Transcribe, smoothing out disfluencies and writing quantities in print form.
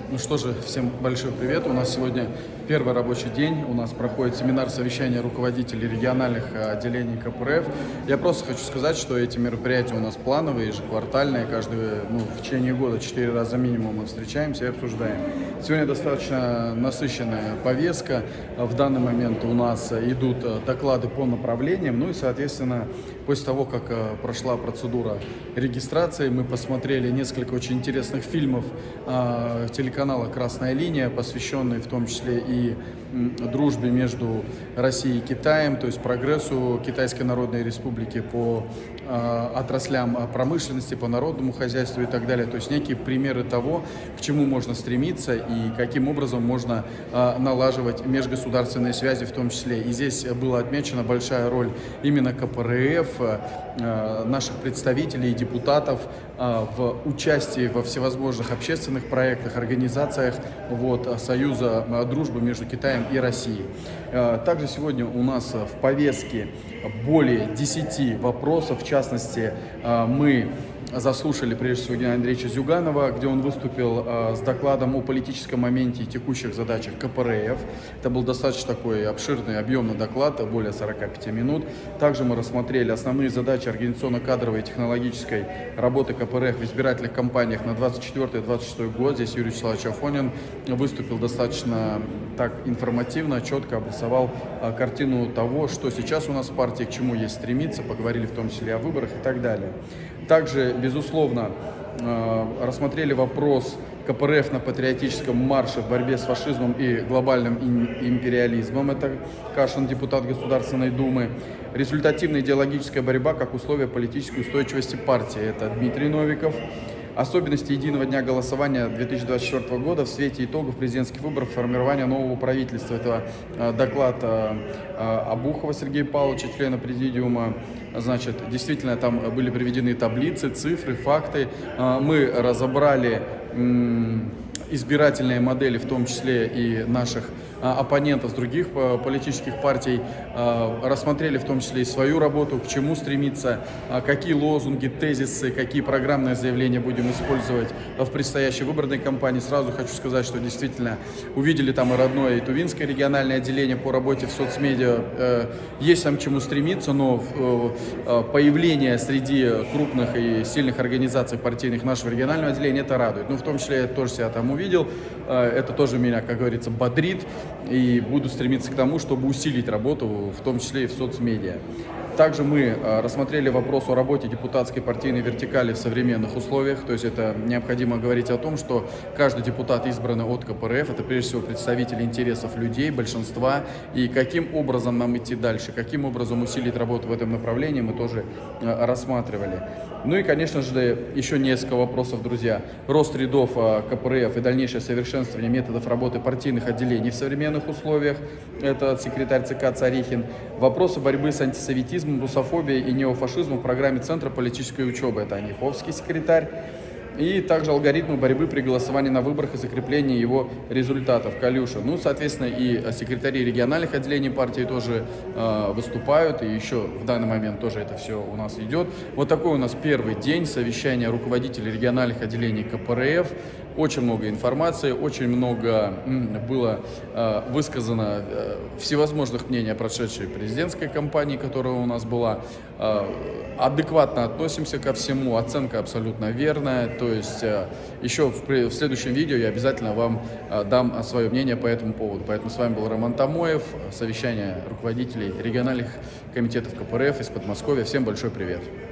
Ну что же, всем большой привет. У нас сегодня первый рабочий день. У нас проходит семинар совещания руководителей региональных отделений КПРФ. Я просто хочу сказать, что эти мероприятия у нас плановые, ежеквартальные. В течение года 4 раза минимум мы встречаемся и обсуждаем. Сегодня достаточно насыщенная повестка. В данный момент у нас идут доклады по направлениям. Ну и, соответственно, после того, как прошла процедура регистрации, мы посмотрели несколько очень интересных фильмов телеканала «Красная линия», посвященные в том числе и дружбе между Россией и Китаем, то есть прогрессу Китайской Народной Республики по отраслям промышленности, по народному хозяйству и так далее. То есть некие примеры того, к чему можно стремиться и каким образом можно налаживать межгосударственные связи в том числе. И здесь была отмечена большая роль именно КПРФ, наших представителей и депутатов в участии во всевозможных общественных проектах, организациях Союза дружбы между Китаем и Россией. Также сегодня у нас в повестке более 10 вопросов. В частности, мы заслушали прежде всего Геннадия Андреевича Зюганова, где он выступил с докладом о политическом моменте и текущих задачах КПРФ. Это был достаточно такой обширный, объемный доклад, более 45 минут. Также мы рассмотрели основные задачи организационно-кадровой и технологической работы КПРФ в избирательных кампаниях на 24-26 год. Здесь Юрий Вячеславович Афонин выступил достаточно так информативно, четко обрисовал картину того, что сейчас у нас в партии, к чему есть стремиться, поговорили в том числе о выборах и так далее. Также, безусловно, рассмотрели вопрос КПРФ на патриотическом марше в борьбе с фашизмом и глобальным империализмом. Это Кашин, депутат Государственной Думы. Результативная идеологическая борьба как условие политической устойчивости партии. Это Дмитрий Новиков. Особенности единого дня голосования 2024 года в свете итогов президентских выборов, формирования нового правительства. Это доклад Обухова Сергея Павловича, члена президиума. Действительно, там были приведены таблицы, цифры, факты. Мы разобрали избирательные модели, в том числе и наших оппонентов с других политических партий, рассмотрели в том числе и свою работу, к чему стремиться, какие лозунги, тезисы, какие программные заявления будем использовать в предстоящей выборной кампании. Сразу хочу сказать, что действительно увидели там и родное, и Тувинское региональное отделение по работе в соцмедиа. Есть там к чему стремиться, но появление среди крупных и сильных организаций партийных нашего регионального отделения это радует. В том числе я тоже себя там увидел. Это тоже меня, как говорится, бодрит. И буду стремиться к тому, чтобы усилить работу, в том числе и в соцмедиа. Также мы рассмотрели вопрос о работе депутатской партийной вертикали в современных условиях. То есть это необходимо говорить о том, что каждый депутат, избранный от КПРФ, это прежде всего представитель интересов людей, большинства. И каким образом нам идти дальше, каким образом усилить работу в этом направлении, мы тоже рассматривали. Ну и, конечно же, еще несколько вопросов, друзья. Рост рядов КПРФ и дальнейшее совершенствование методов работы партийных отделений в современных условиях. Это секретарь ЦК Царихин. Вопросы борьбы с антисоветизмом, русофобией и неофашизмом в программе Центра политической учебы. Это Аниховский секретарь. И также алгоритмы борьбы при голосовании на выборах и закреплении его результатов. Калюша. Соответственно, и секретари региональных отделений партии тоже выступают. И еще в данный момент тоже это все у нас идет. Вот такой у нас первый день совещания руководителей региональных отделений КПРФ. Очень много информации, очень много было высказано всевозможных мнений о прошедшей президентской кампании, которая у нас была. Адекватно относимся ко всему, оценка абсолютно верная. То есть еще в следующем видео я обязательно вам дам свое мнение по этому поводу. Поэтому с вами был Роман Тамоев, совещание руководителей региональных комитетов КПРФ из Подмосковья. Всем большой привет!